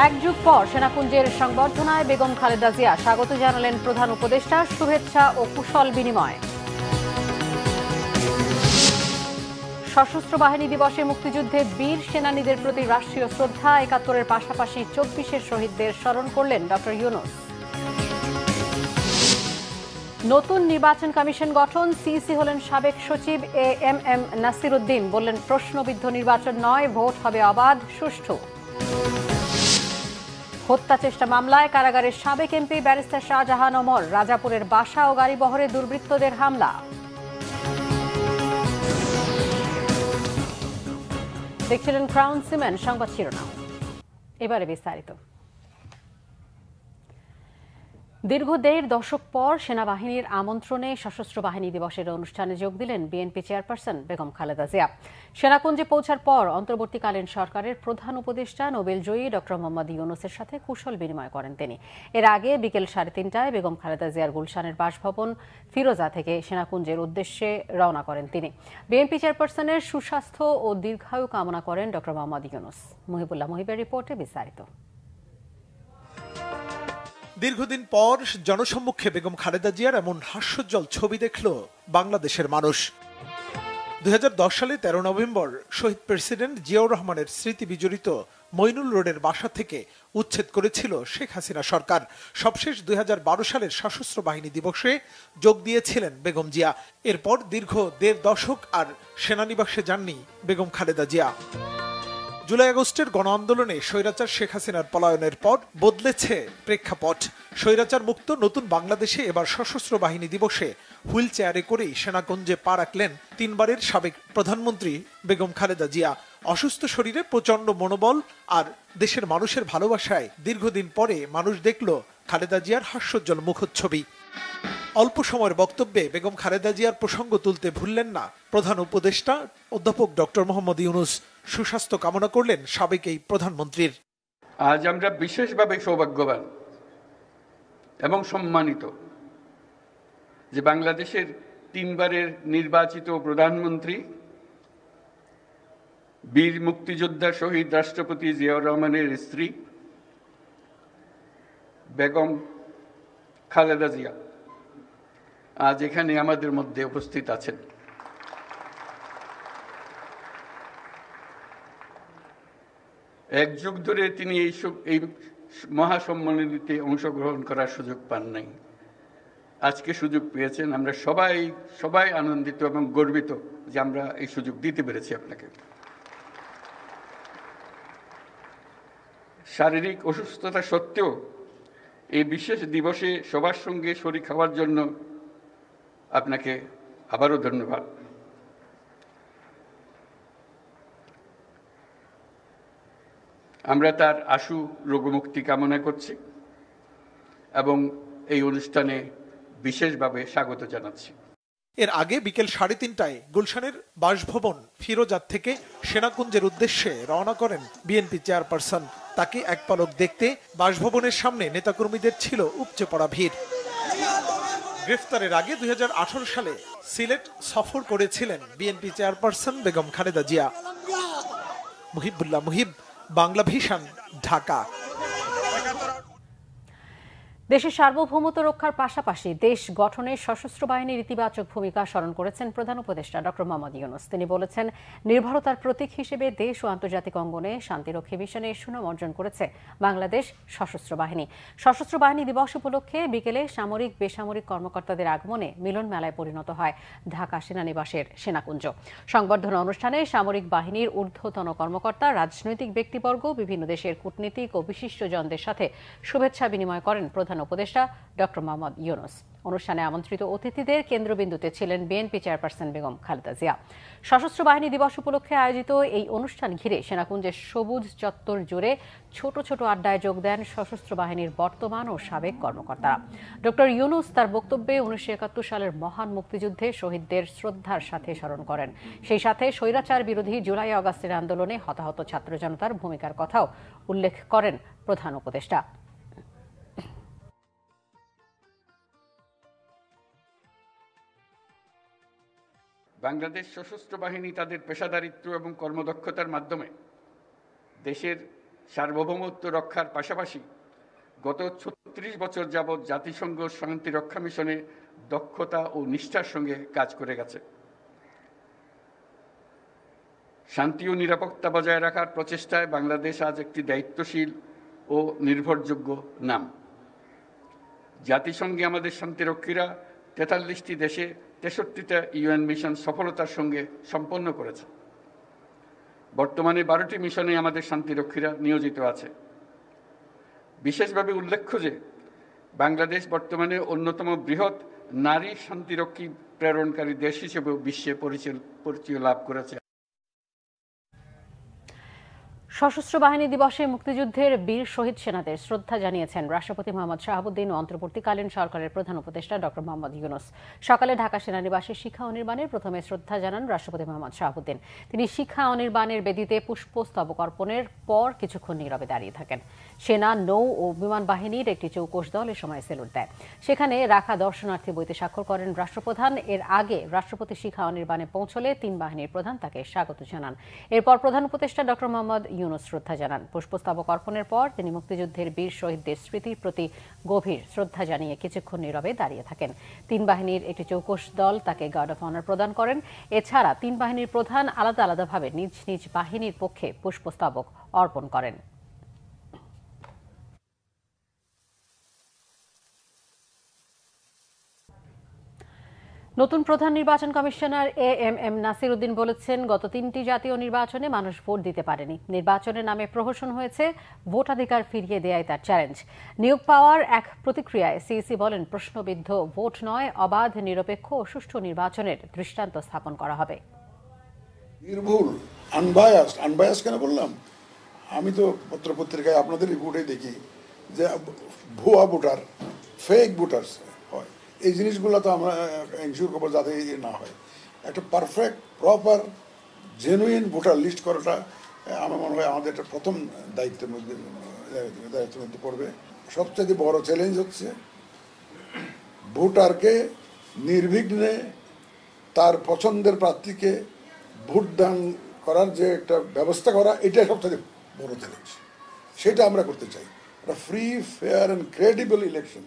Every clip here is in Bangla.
এক যুগ পর সেনাকুঞ্জের সংবর্ধনায় বেগম খালেদা জিয়া স্বাগত জানালেন প্রধান উপদেষ্টা, শুভেচ্ছা ও কুশল বিনিময়। সশস্ত্র বাহিনী দিবসে মুক্তিযুদ্ধে বীর সেনানীদের প্রতি রাষ্ট্রীয় শ্রদ্ধা, ৭১-এর পাশাপাশি ২৪-এর শহীদদের স্মরণ করলেন ডক্টর ইউনূস। নতুন নির্বাচন কমিশন গঠন, সিইসি হলেন সাবেক সচিব এএমএম নাসির উদ্দিন, বললেন প্রশ্নবিদ্ধ নির্বাচন নয়, ভোট হবে অবাধ সুষ্ঠু। হত্যা চেষ্টা মামলায় কারাগারের সাবেক এমপি ব্যারিস্টার শাহজাহান ওমর, রাজাপুরের বাসা ও গাড়িবহরে দুর্বৃত্তদের হামলা। দেখছিলেন ক্রাউন সিমেন্ট সংবাদ শিরোনাম, এবারে বিস্তারিত। দীর্ঘ ১.৫ দশক পর সেনাবাহিনীর আমন্ত্রণে সশস্ত্র বাহিনী দিবসের অনুষ্ঠানে যোগ দিলেন বিএনপি চেয়ারপারসন বেগম খালেদা জিয়া। সেনাকুঞ্জে পৌঁছার পর অন্তর্বর্তীকালীন সরকারের প্রধান উপদেষ্টা নোবেলজয়ী ডক্টর মোহাম্মদ ইউনূসের সাথে কুশল বিনিময় করেন তিনি। এর আগে বিকেল ৩:৩০টায় বেগম খালেদা জিয়ার গুলশানের বাসভবন ফিরোজা থেকে সেনাকুঞ্জের উদ্দেশ্যে রওনা করেন তিনি। বিএনপি চেয়ারপারসনের সুস্বাস্থ্য ও দীর্ঘায়ু কামনা করেন ডক্টর মোহাম্মদ ইউনূস। মুহিবুল্লাহ মুহিবের রিপোর্টে বিস্তারিত। দীর্ঘদিন পর জনসম্মুখে বেগম খালেদা জিয়ার এমন হাস্যোজ্জ্বল ছবি দেখল বাংলাদেশের মানুষ। ২০১০ সালে ১৩ নভেম্বর শহীদ প্রেসিডেন্ট জিয়াউর রহমানের স্মৃতি বিজড়িত মইনুল রোডের বাসা থেকে উচ্ছেদ করেছিল শেখ হাসিনা সরকার। সবশেষ ২০১২ সালের সশস্ত্র বাহিনী দিবসে যোগ দিয়েছিলেন বেগম জিয়া। এরপর দীর্ঘ ১.৫ দশক আর সেনানিবাসে যাননি বেগম খালেদা জিয়া। জুলাই আগস্টের গণ আন্দোলনে স্বৈরাচার শেখ হাসিনার পলায়নের পর বদলেছে প্রেক্ষাপট। স্বৈরাচার মুক্ত নতুন বাংলাদেশে এবার সশস্ত্র বাহিনী দিবসে হুইল চেয়ারে করেই সেনাকুঞ্জে পা রাখলেন ৩বারের সাবেক প্রধানমন্ত্রী বেগম খালেদা জিয়া। অসুস্থ শরীরে প্রচণ্ড মনোবল আর দেশের মানুষের ভালোবাসায় দীর্ঘদিন পরে মানুষ দেখল খালেদা জিয়ার হাস্যোজ্জ্বল মুখচ্ছবি। অল্প সময়ের বক্তব্যে বেগম খালেদা জিয়ার প্রসঙ্গ তুলতে ভুললেন না প্রধান উপদেষ্টা অধ্যাপক ডক্টর মোহাম্মদ ইউনূস। সুস্বাস্থ্য কামনা করলেন সাবেক এই প্রধানমন্ত্রীর। আজ আমরা বিশেষভাবে সৌভাগ্যবান এবং সম্মানিত যে বাংলাদেশের ৩বারের নির্বাচিত প্রধানমন্ত্রী বীর মুক্তিযোদ্ধা শহীদ রাষ্ট্রপতি জিয়াউর রহমানের স্ত্রী বেগম খালেদা জিয়া আজ এখানে আমাদের মধ্যে উপস্থিত আছেন। এক যুগ ধরে তিনি এই মহাসম্মেলনীতে অংশগ্রহণ করার সুযোগ পান নাই, আজকে সুযোগ পেয়েছেন। আমরা সবাই আনন্দিত এবং গর্বিত যে আমরা এই সুযোগ দিতে পেরেছি আপনাকে। শারীরিক অসুস্থতা সত্ত্বেও এই বিশেষ দিবসে সবার সঙ্গে শরীক হওয়ার জন্য আপনাকে আবারও ধন্যবাদ। আমরা তার আশু রোগমুক্তি কামনা করছি এবং এই অনুষ্ঠানে বিশেষভাবে স্বাগত জানাচ্ছি। এর আগে বিকেল ৩:৩০টায় গুলশানের বাসভবন ফিরোজা থেকে সেনাকুঞ্জের উদ্দেশ্যে রওনা করেন বিএনপি চেয়ারপারসন। তাকে এক পলক দেখতে বাসভবনের সামনে নেতাকর্মীদের ছিল উপচে পড়া ভিড়। গ্রেফতারের আগে ২০১৮ সালে সিলেট সফর করেছিলেন BNP chairperson Begum Khaleda Zia. Muhibullah Muhib, Bangla vision, Dhaka. দেশের সার্বভৌমত্ব রক্ষার পাশাপাশি দেশ গঠনে সশস্ত্র বাহিনীর ইতিবাচক ভূমিকা স্মরণ করেছেন প্রধান উপদেষ্টা ডক্টর মোহাম্মদ ইউনূস। তিনি বলেছেন, নির্ভরতার প্রতীক হিসেবে দেশ ও আন্তর্জাতিক অঙ্গনে শান্তিরক্ষী মিশনে সুনাম অর্জন করেছে বাংলাদেশ সশস্ত্র বাহিনী। সশস্ত্র বাহিনী দিবস উপলক্ষে বিকেলে সামরিক বেসামরিক কর্মকর্তাদের আগমনে মিলন মেলায় পরিণত হয় ঢাকা সেনানিবাসের সেনাকুঞ্জ। সংবর্ধনা অনুষ্ঠানে সামরিক বাহিনীর ঊর্ধ্বতন কর্মকর্তা, রাজনৈতিক ব্যক্তিবর্গ, বিভিন্ন দেশের কূটনীতিক ও বিশিষ্টজনদের সাথে শুভেচ্ছা বিনিময় করেন প্রধান উপদেষ্টা ডক্টর মোহাম্মদ ইউনূস। অনুষ্ঠানে আমন্ত্রিত অতিথিদের কেন্দ্রবিন্দুতে ছিলেন বিএনপি চেয়ারপারসন বেগম খালেদা জিয়া। সশস্ত্র বাহিনী দিবস উপলক্ষে আয়োজিত এই অনুষ্ঠান ঘিরে সেনাকুঞ্জের সবুজ চত্বর জুড়ে ছোট ছোট আড্ডায় যোগ দেন সশস্ত্র বাহিনীর বর্তমান ও সাবেক কর্মকর্তারা। ডক্টর ইউনূস তার বক্তব্যে ১৯৭১ সালের মহান মুক্তিযুদ্ধে শহীদদের শ্রদ্ধার সাথে স্মরণ করেন। সেই সাথে স্বৈরাচার বিরোধী জুলাই আগস্টের আন্দোলনে হতাহত ছাত্র জনতার ভূমিকার কথাও উল্লেখ করেন প্রধান উপদেষ্টা। বাংলাদেশ সশস্ত্র বাহিনী তাদের পেশাদারিত্ব এবং কর্মদক্ষতার মাধ্যমে দেশের সার্বভৌমত্ব রক্ষার পাশাপাশি গত ৩৬ বছর যাবৎ জাতিসংঘ শান্তি রক্ষা মিশনে দক্ষতা ও নিষ্ঠার সঙ্গে কাজ করে গেছে। শান্তি ও নিরাপত্তা বজায় রাখার প্রচেষ্টায় বাংলাদেশ আজ একটি দায়িত্বশীল ও নির্ভরযোগ্য নাম। জাতিসংঘে আমাদের শান্তিরক্ষীরা ৪৩টি দেশে ৬৩টা ইউএন মিশন সফলতার সঙ্গে সম্পন্ন করেছে। বর্তমানে ১২টি মিশনে আমাদের শান্তিরক্ষীরা নিয়োজিত আছে। বিশেষভাবে উল্লেখ্য যে বাংলাদেশ বর্তমানে অন্যতম বৃহৎ নারী শান্তিরক্ষী প্রেরণকারী দেশ হিসেবে বিশ্বে পরিচয় লাভ করেছে। সশস্ত্র বাহিনী দিবসে মুক্তিযুদ্ধের বীর শহীদ সেনাদের শ্রদ্ধা জানিয়েছেন রাষ্ট্রপতি মোহাম্মদ শাহাবুদ্দিন ও অন্তর্বর্তীকালীন সরকারের প্রধান উপদেষ্টা ডক্টর মোহাম্মদ ইউনূস। সকালে ঢাকা সেনানিবাসে শিখা অনির্বাণে প্রথমে শ্রদ্ধা জানান রাষ্ট্রপতি মোহাম্মদ শাহাবুদ্দিন। তিনি শিখা অনির্বাণের বেদিতে পুষ্পস্তবক অর্পণের পর কিছুক্ষণ নীরবে দাঁড়িয়ে থাকেন। সেনা, নৌ ও বিমান বাহিনীর একটি চৌকস দল এ সময় সেলুট দেয়। সেখানে রাখা দর্শনার্থী বইতে স্বাক্ষর করেন রাষ্ট্রপ্রধান। এর আগে রাষ্ট্রপতি শিখা অনির্বাণে পৌঁছলে ৩ বাহিনীর প্রধান তাকে স্বাগত জানান। এরপর প্রধান উপদেষ্টা ডক্টর মোহাম্মদ ইউনূস শ্রদ্ধা জানান। পুষ্পস্তবক অর্পণের পর তিনি মুক্তিযুদ্ধের বীর শহীদদের স্মৃতির প্রতি গভীর শ্রদ্ধা জানিয়ে কিছুক্ষণ নীরবে দাঁড়িয়ে থাকেন। ৩ বাহিনীর একটি চৌকস দল তাকে গার্ড অফ অনার প্রদান করেন। এছাড়া ৩ বাহিনীর প্রধান আলাদা আলাদাভাবে নিজ নিজ বাহিনীর পক্ষে পুষ্পস্তবক অর্পণ করেন। নতুন প্রধান নির্বাচন কমিশনার এএমএম নাসির উদ্দিন বলেছেন, গত 3টি জাতীয় নির্বাচনে মানুষ ভোট দিতে পারেনি। নির্বাচনের নামে প্রহসন হয়েছে, ভোটাধিকার ফিরিয়ে দেয়াই তার চ্যালেঞ্জ। নিয়োগ পাওয়ার এক প্রতিক্রিয়ায় সিইসি বলেন, প্রশ্নবিদ্ধ ভোট নয়, অবাধ, নিরপেক্ষ ও সুষ্ঠু নির্বাচনের দৃষ্টান্ত স্থাপন করা হবে। নির্ভুল, আনবায়াস কেন বললাম? আমি তো পত্রপত্রিকায় আপনাদের রিপোর্টে দেখি যে ভুয়া ভোটার, ফেক ভোটার্স হয়। এই জিনিসগুলো তো আমরা এনশিওর করবো যাতে না হয়। একটা perfect, proper, genuine voter list করাটা আমার মনে হয় আমাদের একটা প্রথম দায়িত্বের মধ্যে পড়বে। সবচেয়ে বড় চ্যালেঞ্জ হচ্ছে ভোটারকে নির্বিঘ্নে তার পছন্দের প্রার্থীকে ভোটদান করার যে একটা ব্যবস্থা করা, এটাই সবচেয়ে বড় চ্যালেঞ্জ। সেটা আমরা করতে চাই, একটা free, fair and credible election.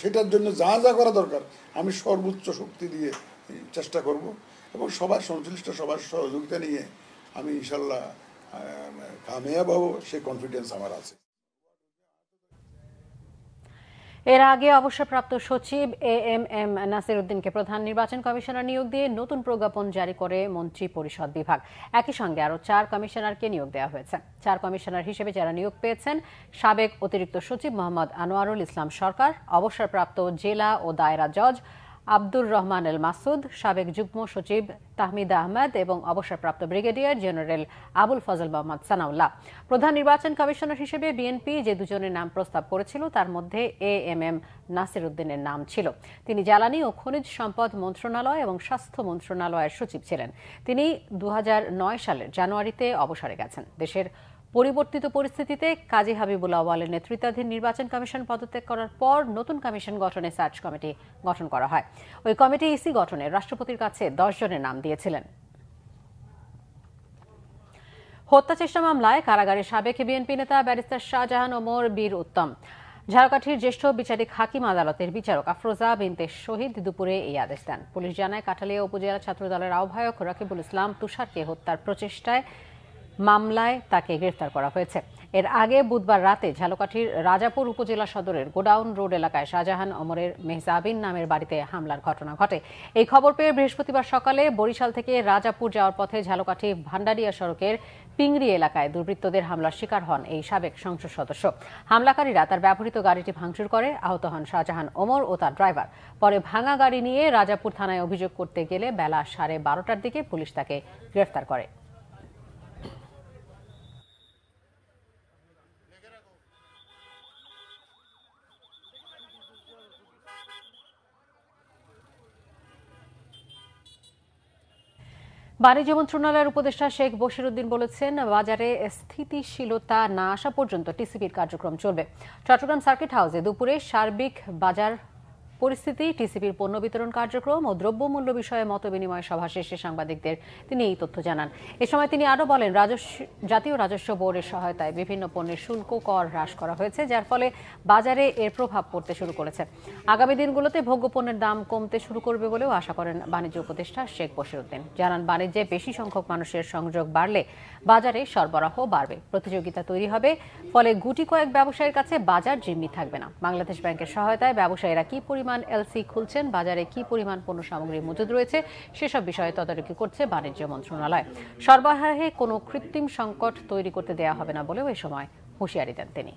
সেটার জন্য যা যা করা দরকার আমি সর্বোচ্চ শক্তি দিয়ে চেষ্টা করব এবং সবার সংশ্লিষ্ট সবার সহযোগিতা নিয়ে আমি ইনশাল্লাহ কামিয়াব হব, সে কনফিডেন্স আমার আছে। এর আগে অবসরপ্রাপ্ত সচিব এএমএম নাসির উদ্দিনকে প্রধান নির্বাচন কমিশনার নিয়োগ দিয়ে নতুন প্রজ্ঞাপন জারি করে মন্ত্রী পরিষদ বিভাগ। একই সঙ্গে আরও 4 কমিশনারকে নিয়োগ দেওয়া হয়েছে। 4 কমিশনার হিসেবে যারা নিয়োগ পেয়েছেন, সাবেক অতিরিক্ত সচিব মোহাম্মদ আনোয়ারুল ইসলাম সরকার, অবসরপ্রাপ্ত জেলা ও দায়রা জজ আব্দুর রহমান এল মাসুদ, সাবেক যুগ্ম সচিব তাহমিদ আহমেদ এবং অবসরপ্রাপ্ত ব্রিগেডিয়ার জেনারেল আবুল ফজল মোহাম্মদ সানাউল্লাহ। প্রধান নির্বাচন কমিশনার হিসেবে বিএনপি যে দুজনের নাম প্রস্তাব করেছিল তার মধ্যে এএমএম নাসির উদ্দিনের নাম ছিল। তিনি জ্বালানি ও খনিজ সম্পদ মন্ত্রণালয় এবং স্বাস্থ্য মন্ত্রণালয়ের সচিব ছিলেন। তিনি 2009 সালের জানুয়ারিতে অবসরে গেছেন। দেশের পরিবর্তিত পরিস্থিতিতে কাজী হাবিবুল্লাহ আওয়ালের নেতৃত্বাধীন নির্বাচন কমিশন পদত্যাগ করার পর নতুন কমিশন গঠনে সার্চ কমিটি গঠন করা হয়। ওই কমিটি ইসি গঠনে রাষ্ট্রপতির কাছে 10 জনের নাম দিয়েছিলেন। হত্যা চেষ্টা মামলায় কারাগারে সাবেক বিএনপি নেতা ব্যারিস্টার শাহজাহান ওমর বীর উত্তম, ঝালকাঠির জ্যেষ্ঠ বিচারিক হাকিম আদালতের বিচারক আফরোজা বিনতে শহীদ দুপুরে এই আদেশ দেন। পুলিশ জানায়, কাঠালিয়া উপজেলা ছাত্রদলের আহ্বায়ক রাকিবুল ইসলাম তুষারকে হত্যার প্রচেষ্টায় মামলায় তাকে গ্রেফতার করা হয়েছে। এর আগে বুধবার রাতে ঝালকাঠির রাজাপুর উপজেলা সদরের গোডাউন রোড এলাকায় শাহজাহান ওমরের মেহজাবিন নামের বাড়িতে হামলার ঘটনা ঘটে। এই খবর পেয়ে বৃহস্পতিবার সকালে বরিশাল থেকে রাজাপুর যাওয়ার পথে ঝালকাঠি ভান্ডারিয়া সড়কের পিংরি এলাকায় দুর্বৃত্তদের হামলার শিকার হন এই সাবেক সংসদ সদস্য। হামলাকারীরা তার ব্যবহৃত গাড়িটি ভাঙচুর করে। আহত হন শাহজাহান ওমর ও তার ড্রাইভার। পরে ভাঙা গাড়ি নিয়ে রাজাপুর থানায় অভিযোগ করতে গেলে বেলা 12:30টার দিকে পুলিশ তাকে গ্রেফতার করে। বাণিজ্য মন্ত্রণালয়ের উপদেষ্টা শেখ বশির উদ্দিন বলেছেন, বাজারে স্থিতিশীলতা না আসা পর্যন্ত টিসিবির কার্যক্রম চলবে। চট্টগ্রাম সার্কিট হাউসে দুপুরে সার্বিক বাজার পরিস্থিতি, টিসিবির পণ্য বিতরণ কার্যক্রম ও দ্রব্যমূল্য বিষয়ে মতবিনিময় সভা শেষে সাংবাদিকদের তিনি এই তথ্য জানান। এ সময় তিনি আরও বলেন, জাতীয় রাজস্ব বোর্ডের সহায়তায় বিভিন্ন পণ্যের শুল্ক কর হ্রাস করা হয়েছে, যার ফলে বাজারে এর প্রভাব পড়তে শুরু করেছে। আগামী দিনগুলোতে ভোগ্যপণ্যের দাম কমতে শুরু করবে বলেও আশা করেন বাণিজ্য উপদেষ্টা শেখ বশিরউদ্দিন। জানান, বাণিজ্যে বেশি সংখ্যক মানুষের সংযোগ বাড়লে বাজারে সরবরাহ বাড়বে, প্রতিযোগিতা তৈরি হবে, ফলে গুটি কয়েক ব্যবসায়ীর কাছে বাজার জিম্মি থাকবে না। বাংলাদেশ ব্যাংকের সহায়তায় ব্যবসায়ীরা কি পরিমাণ এলসি খুলছেন, বাজারে কি পরিমাণ পণ্য সামগ্রী মজুদ রয়েছে, সেসব বিষয়ে তদারকি করছে বাণিজ্য মন্ত্রণালয়। সরবরাহে কোনো কৃত্রিম সংকট তৈরি করতে দেওয়া হবে না বলেও এ সময় হুঁশিয়ারি দেন তিনি।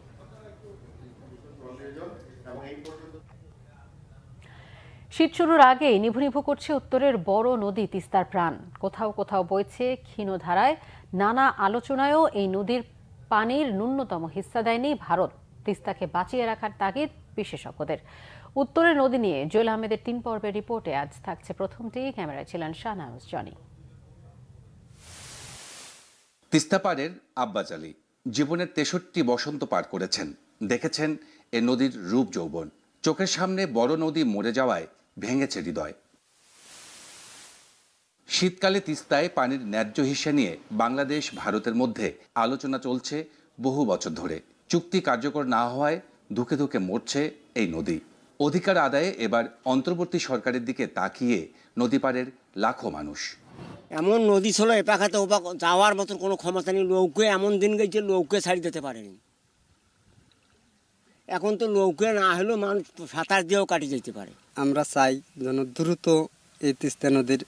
শীত শুরুর আগেই নিভু নিভু করছে উত্তরের বড় নদী তিস্তার প্রাণ। কোথাও কোথাও বইছে ক্ষীণ ধারায়। নানা আলোচনায়ও এই নদীর পানির ন্যূনতম হিস্সা দেয়নি ভারত। তিস্তাকে বাঁচিয়ে রাখার তাগিদ বিশেষজ্ঞদের। উত্তরের নদী নিয়ে জুয়েল আহমেদের 3 পর্বের রিপোর্টে আজ থাকছে প্রথমটি। ক্যামেরায় ছিলেন শাহনাজ জনি। তিস্তা পাড়ের আব্বাস আলী জীবনের 63 বসন্ত পার করেছেন। দেখেছেন এ নদীর রূপ যৌবন। চোখের সামনে বড় নদী মরে যাওয়ায় ভেঙেছে হৃদয়। শীতকালে তিস্তায় পানির ন্যায্য হিস্সা নিয়ে বাংলাদেশ ভারতের মধ্যে আলোচনা চলছে বহু বছর ধরে। চুক্তি কার্যকর না হওয়ায় ধুকে ধুকে মরছে এই নদী। অধিকার আদায়ে এবার অন্তর্বর্তী সরকারের দিকে তাকিয়ে নদী পাড়ের লাখো মানুষ। এমন নদী ছিল এপাখাতে ওপাক যাওয়ার মতন কোনো ক্ষমতা নেই। নৌকে এমন দিন গেছে নৌকে ছাড়ি দিতে পারেনি। এখন তো নৌকে না হলেও মানুষ সাঁতার দিয়েও কাটি যেতে পারে। আমরা চাই যেন দ্রুত এই তিস্তা নদীর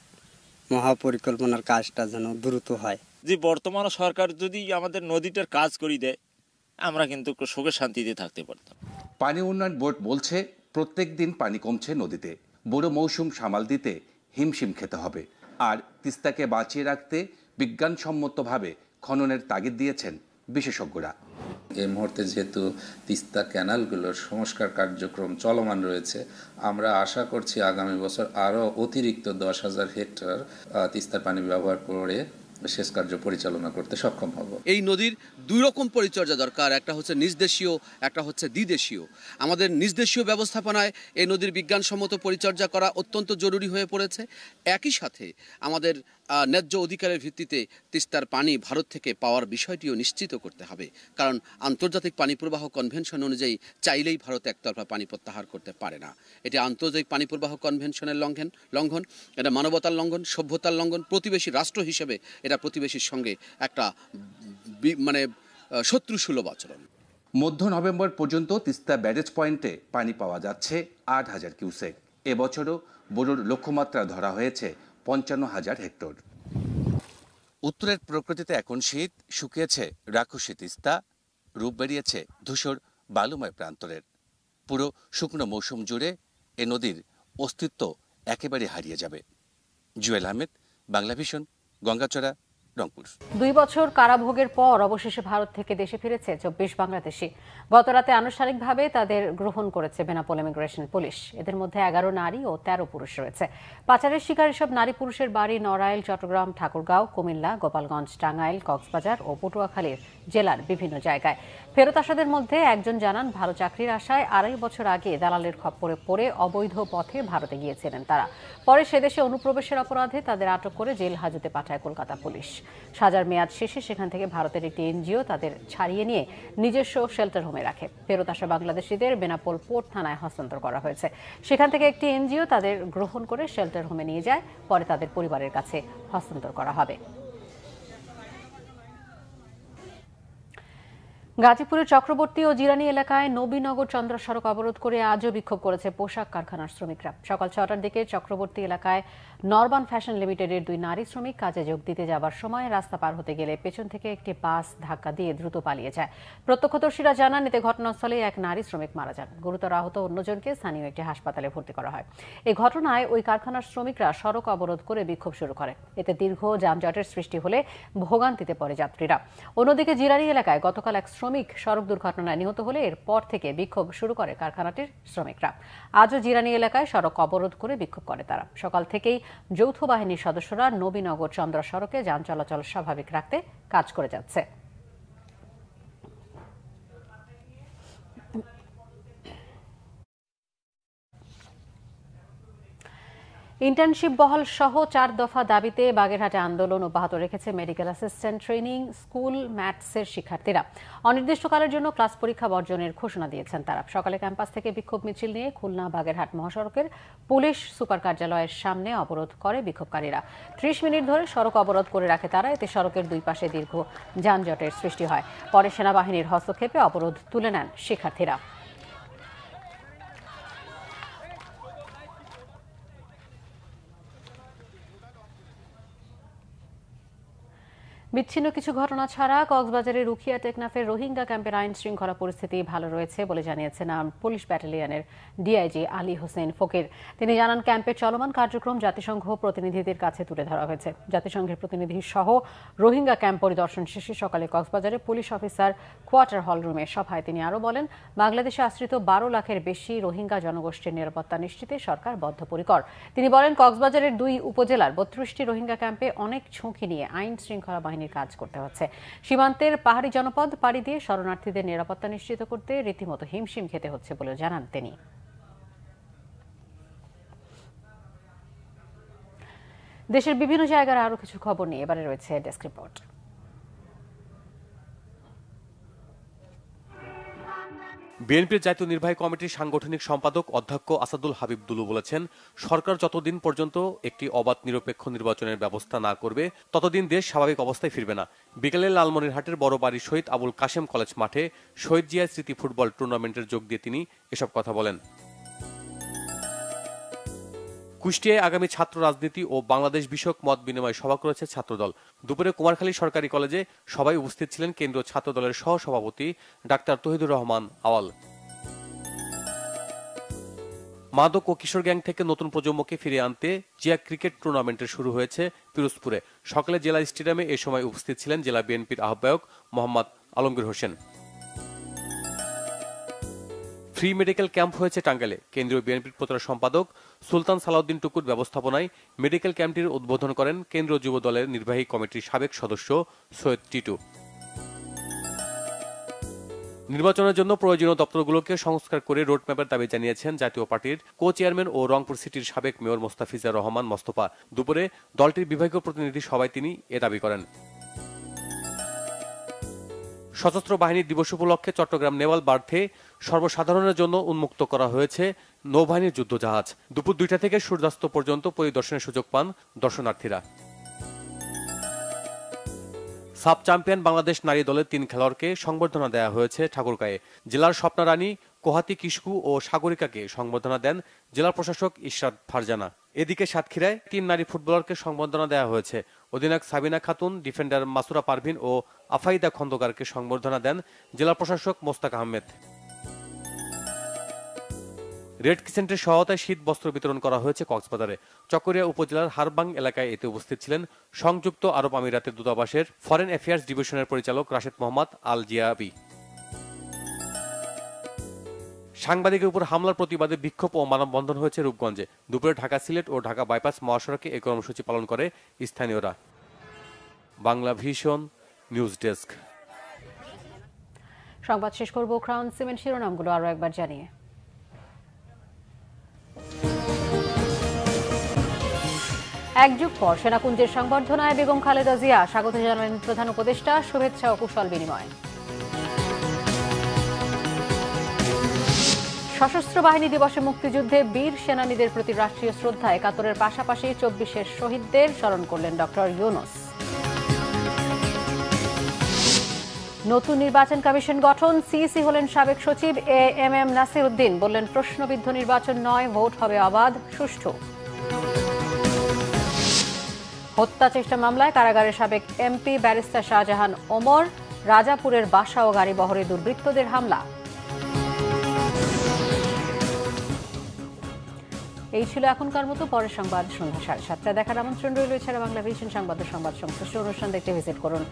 মহাপরিকল্পনার কাজটা যেন দ্রুত হয়। যে বর্তমান সরকার যদি আমাদের নদীটার কাজ করে দেয়, আমরা কিন্তু সুখে শান্তিতে থাকতে পারতাম। পানি উন্নয়ন বোর্ড বলছে প্রত্যেক দিন পানি কমছে নদীতে। বড় মৌসুম সামাল দিতে হিমশিম খেতে হবে। আর তিস্তাকে বাঁচিয়ে রাখতে বিজ্ঞানসম্মতভাবে খননের তাগিদ দিয়েছেন বিশেষজ্ঞরা। এই মুহূর্তে যেহেতু তিস্তা ক্যানালগুলোর সংস্কার কার্যক্রম চলমান রয়েছে, আমরা আশা করছি আগামী বছর আরও অতিরিক্ত 10,000 হেক্টর তিস্তার পানি ব্যবহার করে সেচ কার্য পরিচালনা করতে সক্ষম হব। এই নদীর দুই রকম পরিচর্যা দরকার, একটা হচ্ছে নিজদেশীয়, একটা হচ্ছে দ্বিদেশীয়। আমাদের নিজদেশীয় ব্যবস্থাপনায় এই নদীর বিজ্ঞানসম্মত পরিচর্যা করা অত্যন্ত জরুরি হয়ে পড়েছে। একই সাথে আমাদের ন্যায্য অধিকারের ভিত্তিতে তিস্তার পানি ভারত থেকে পাওয়ার বিষয়টিও নিশ্চিত করতে হবে, কারণ আন্তর্জাতিক পানি প্রবাহ কনভেনশন অনুযায়ী চাইলেই ভারত একতরফা পানি প্রত্যাহার করতে পারে না। এটি আন্তর্জাতিক পানি প্রবাহ কনভেনশনের লঙ্ঘন, এটা মানবতার লঙ্ঘন, সভ্যতার লঙ্ঘন। প্রতিবেশী রাষ্ট্র হিসেবে এটা প্রতিবেশীর সঙ্গে একটা শত্রুসুলভ আচরণ। মধ্য নভেম্বর পর্যন্ত তিস্তা ব্যারেজ পয়েন্টে পানি পাওয়া যাচ্ছে 8,000 কিউসেক। এবছরও বোরোর লক্ষ্যমাত্রা ধরা হয়েছে 55,000 হেক্টর। উত্তরের প্রকৃতিতে এখন শীত, শুকিয়েছে রাক্ষসী তিস্তা, রূপ বেরিয়েছে ধূসর বালুময় প্রান্তরের। পুরো শুকনো মৌসুম জুড়ে এ নদীর অস্তিত্ব একেবারে হারিয়ে যাবে। জুয়েল আহমেদ, বাংলা ভিশন, গঙ্গাচড়া, রংপুর। 2 বছর কারাভোগের পর অবশেষে ভারত থেকে দেশে ফিরেছে 24 বাংলাদেশি। গতরাতে আনুষ্ঠানিকভাবে তাদের গ্রহণ করেছে বেনাপোল ইমিগ্রেশন পুলিশ। এদের মধ্যে 11 নারী ও 13 পুরুষ রয়েছে। পাচারের শিকার এসব নারী পুরুষের বাড়ি নড়াইল, চট্টগ্রাম, ঠাকুরগাঁও, কুমিল্লা, গোপালগঞ্জ, টাঙ্গাইল, কক্সবাজার ও পটুয়াখালীর জেলার বিভিন্ন জায়গায়। ফেরত আসাদের মধ্যে একজন জানান, ভালো চাকরির আশায় 2.5 বছর আগে দালালের খপ্পরে পড়ে অবৈধ পথে ভারতে গিয়েছিলেন তারা। পরে সেদেশে অনুপ্রবেশের অপরাধে তাদের আটক করে জেল হাজতে পাঠায় কলকাতা পুলিশ। সাজার মেয়াদ শেষে সেখান থেকে ভারতের একটি এনজিও তাদের ছাড়িয়ে নিয়ে নিজস্ব শেল্টার হোমে রাখে। ফেরত আসা বাংলাদেশিদের বেনাপোল পোর্ট থানায় হস্তান্তর করা হয়েছে। সেখান থেকে একটি এনজিও তাদের গ্রহণ করে শেল্টার হোমে নিয়ে যায়। পরে তাদের পরিবারের কাছে হস্তান্তর করা হবে। গাজীপুরের চক্রবর্তী ও জিরানী এলাকায় নবীনগর চন্দ্র সড়ক অবরোধ করে আজও বিক্ষোভ করেছে পোশাক কারখানার শ্রমিকরা। সকাল 6টার দিকে চক্রবর্তী এলাকায় নরবান ফ্যাশন লিমিটেডের 2 নারী শ্রমিক কাজে যোগ দিতে যাবার সময় রাস্তা পার হতে গেলে পেছন থেকে একটি বাস ধাক্কা দিয়ে দ্রুত পালিয়ে যায়। প্রত্যক্ষদর্শীরা জানান, এতে ঘটনাস্থলে এক নারী শ্রমিক মারা যান। গুরুতর আহত অন্যজনকে স্থানীয় একটি হাসপাতালে ভর্তি করা হয়। এই ঘটনায় ওই কারখানার শ্রমিকরা সড়ক অবরোধ করে বিক্ষোভ শুরু করে। এতে দীর্ঘ যানজটের সৃষ্টি হলে ভোগান্তিতে পড়ে যাত্রীরা। অন্যদিকে জিরানী এলাকায় গতকাল এক শ্রমিক সড়ক দুর্ঘটনায় নিহত হলে এরপর থেকে বিক্ষোভ শুরু করে কারখানাটির শ্রমিকরা। আজও জিরানী এলাকায় সড়ক অবরোধ করে বিক্ষোভ করে তারা। সকাল থেকেই যৌথ বাহিনীর সদস্যরা নবীনগর চন্দ্র সড়কে যান চলাচল স্বাভাবিক রাখতে কাজ করে যাচ্ছে। ইন্টার্নশিপ বহাল সহ 4 দফা দাবিতে বাগেরহাটে আন্দোলন অব্যাহত রেখেছে মেডিকেল অ্যাসিস্ট্যান্ট ট্রেনিং স্কুল ম্যাথসের শিক্ষার্থীরা। অনির্দিষ্টকালের জন্য ক্লাস পরীক্ষা বর্জনের ঘোষণা দিয়েছেন তারা। সকালে ক্যাম্পাস থেকে বিক্ষোভ মিছিল নিয়ে খুলনা বাগেরহাট মহাসড়কের পুলিশ সুপার কার্যালয়ের সামনে অবরোধ করে বিক্ষোভকারীরা। 30 মিনিট ধরে সড়ক অবরোধ করে রাখে তারা। এতে সড়কের দুই পাশে দীর্ঘ যানজটের সৃষ্টি হয়। পরে সেনাবাহিনীর হস্তক্ষেপে অবরোধ তুলে নেন শিক্ষার্থীরা। বিচ্ছিন্ন কিছু ঘটনা ছাড়া কক্সবাজারের রুখিয়া টেকনাফের রোহিঙ্গা ক্যাম্পের আইন শৃঙ্খলা পরিস্থিতি ভালো রয়েছে বলে জানিয়েছেন পুলিশ ব্যাটালিয়নের ডিআইজি আলী হোসেন ফকির। তিনি জানান, ক্যাম্পের চলমান কার্যক্রম জাতিসংঘ প্রতিনিধিদের কাছে তুলে ধরা হয়েছে। জাতিসংঘের প্রতিনিধি সহ রোহিঙ্গা ক্যাম্প পরিদর্শন শেষে সকালে কক্সবাজারে পুলিশ অফিসার কোয়ার্টার হল রুমে সভায় তিনি আরও বলেন, বাংলাদেশে আশ্রিত 12 লাখের বেশি রোহিঙ্গা জনগোষ্ঠীর নিরাপত্তা নিশ্চিতে সরকার বদ্ধপরিকর। তিনি বলেন, কক্সবাজারের 2 উপজেলার 32টি রোহিঙ্গা ক্যাম্পে অনেক ঝুঁকি নিয়ে আইন শৃঙ্খলা বাহিনীর কাজ করতে হচ্ছে। সীমান্তের পাহাড়ি জনপদ পাড়ি দিয়ে শরণার্থীদের নিরাপত্তা নিশ্চিত করতে রীতিমতো হিমশিম খেতে হচ্ছে বলে জানান তিনি। দেশের বিভিন্ন জায়গার আরো কিছু খবর নিয়ে এবারে রয়েছে ডেস্ক রিপোর্ট। বিএনপির জাতীয় নির্বাহী কমিটির সাংগঠনিক সম্পাদক অধ্যক্ষ আসাদুল হাবিব দুলু বলেছেন, সরকার যতদিন পর্যন্ত একটি অবাধ নিরপেক্ষ নির্বাচনের ব্যবস্থা না করবে ততদিন দেশ স্বাভাবিক অবস্থায় ফিরবে না। বিকেলে লালমনিরহাটের বড় বাড়ি শহীদ আবুল কাশেম কলেজ মাঠে শহীদ জিয়া স্মৃতি ফুটবল টুর্নামেন্টের যোগ দিয়ে তিনি এসব কথা বলেন। কুষ্টিয়ায় আগামী ছাত্র রাজনীতি ও বাংলাদেশ বিষয়ক মত বিনিময় সভা করেছে ছাত্রদল। দুপুরে কুমারখালী সরকারি কলেজে সবাই উপস্থিত ছিলেন কেন্দ্রীয় ছাত্রদলের সহ সভাপতি ডাক্তার তহিদুর রহমান আওয়াল। মাদক ও কিশোর গ্যাং থেকে নতুন প্রজন্মকে ফিরিয়ে আনতে জিয়া ক্রিকেট টুর্নামেন্টের শুরু হয়েছে পিরোজপুরে। সকালে জেলা স্টেডিয়ামে এ সময় উপস্থিত ছিলেন জেলা বিএনপির আহ্বায়ক Mohammad Alamgir Hossain. Free medical camp হয়েছে টাঙ্গাইলে। কেন্দ্রীয় বিএনপির প্রচার সম্পাদক সুলতান সালাউদ্দিন টুকুর ব্যবস্থাপনায় মেডিকেল ক্যাম্পটির উদ্বোধন করেন কেন্দ্রীয় যুব দলের নির্বাহী কমিটির সাবেক সদস্য সৈয়দ টিটু। নির্বাচনের জন্য প্রয়োজনীয় দপ্তরগুলোকে সংস্কার করে রোডম্যাপের দাবি জানিয়েছেন জাতীয় পার্টির কো চেয়ারম্যান ও রংপুর সিটির সাবেক মেয়র মোস্তাফিজুর রহমান মোস্তফা। দুপুরে দলটির বিভাগীয় প্রতিনিধি সভায় তিনি এ দাবি করেন। সশস্ত্র বাহিনী দিবস উপলক্ষে চট্টগ্রাম নেভাল বার্থে সর্বসাধারণের জন্য উন্মুক্ত করা হয়েছে নৌবাহিনীর যুদ্ধজাহাজ। দুপুর 2টা থেকে সূর্যাস্ত পর্যন্ত পরিদর্শনের সুযোগ পান দর্শনার্থীরা। সাব চ্যাম্পিয়ন বাংলাদেশ নারী দলের 3 খেলোয়াড়কে সংবর্ধনা দেওয়া হয়েছে ঠাকুরগাঁয়ে। জেলার স্বপ্নারানী কোহাতি কিসকু ও সাগরিকাকে সংবর্ধনা দেন জেলা প্রশাসক ইশরাত ফারজানা। এদিকে সাতক্ষীরায় 3 নারী ফুটবলারকে সংবর্ধনা দেওয়া হয়েছে। অধিনায়ক সাবিনা খাতুন, ডিফেন্ডার মাসুরা পারভিন ও আফাইদা খন্দকারকে সংবর্ধনা দেন জেলা প্রশাসক মোস্তাক আহমেদ। রেড ক্রিসেন্টের সহায়তায় শীত বস্ত্র বিতরণ করা হয়েছে কক্সবাজারে। চকরিয়া উপজেলার হারবাং এলাকায় এতে উপস্থিত ছিলেন সংযুক্ত আরব আমিরাতের দূতাবাসের ফরেন অ্যাফেয়ার্স ডিভিশনের পরিচালক রাশেদ মোহাম্মদ আল জিয়াবি। সাংবাদিকের উপর হামলার প্রতিবাদে বিক্ষোভ ও মানববন্ধন হয়েছে রূপগঞ্জে। দুপুরে ঢাকা সিলেট ও ঢাকা বাইপাস মহাসড়কে এই কর্মসূচি পালন করে স্থানীয়রা। Bangla vision news desk. সংবাদ শেষ করব ক্রাউন সিমেন্ট শিরোনামগুলো আরো একবার জানিয়ে। এক যুগ পর সেনাকুঞ্জের সংবর্ধনায় বেগম খালেদা জিয়া স্বাগত জানালেন প্রধান উপদেষ্টা, শুভেচ্ছা ও কুশল বিনিময়। সশস্ত্র বাহিনী দিবসে মুক্তিযুদ্ধে বীর সেনানীদের প্রতি রাষ্ট্রীয় শ্রদ্ধা একাত্তরের পাশাপাশি 24-এর শহীদদের স্মরণ করলেন ডক্টর ইউনূস। নতুন নির্বাচন কমিশন গঠন, সিইসি হলেন সাবেক সচিব এএমএম নাসির উদ্দিন। বললেন, প্রশ্নবিদ্ধ নির্বাচন নয়, ভোট হবে অবাধ সুষ্ঠু। হত্যা চেষ্টা মামলায় কারাগারের সাবেক এমপি ব্যারিস্টার শাহজাহান ওমর, রাজাপুরের বাসা ও গাড়ি বহরে দুর্বৃত্তদের হামলা। এই ছিল এখনকার মতো। পরের সংবাদ সন্ধ্যা 7:30 দেখার আমন্ত্রণ রইল। এছাড়া বাংলা ভিশন সংবাদ সংশ্লিষ্ট অনুষ্ঠান দেখতে ভিজিট করুন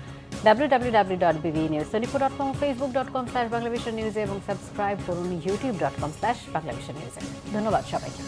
www.bbnews24.com, facebook.com/banglavisionnews এবং সাবস্ক্রাইব করুন youtube.com/banglavisionnews। ধন্যবাদ সবাইকে।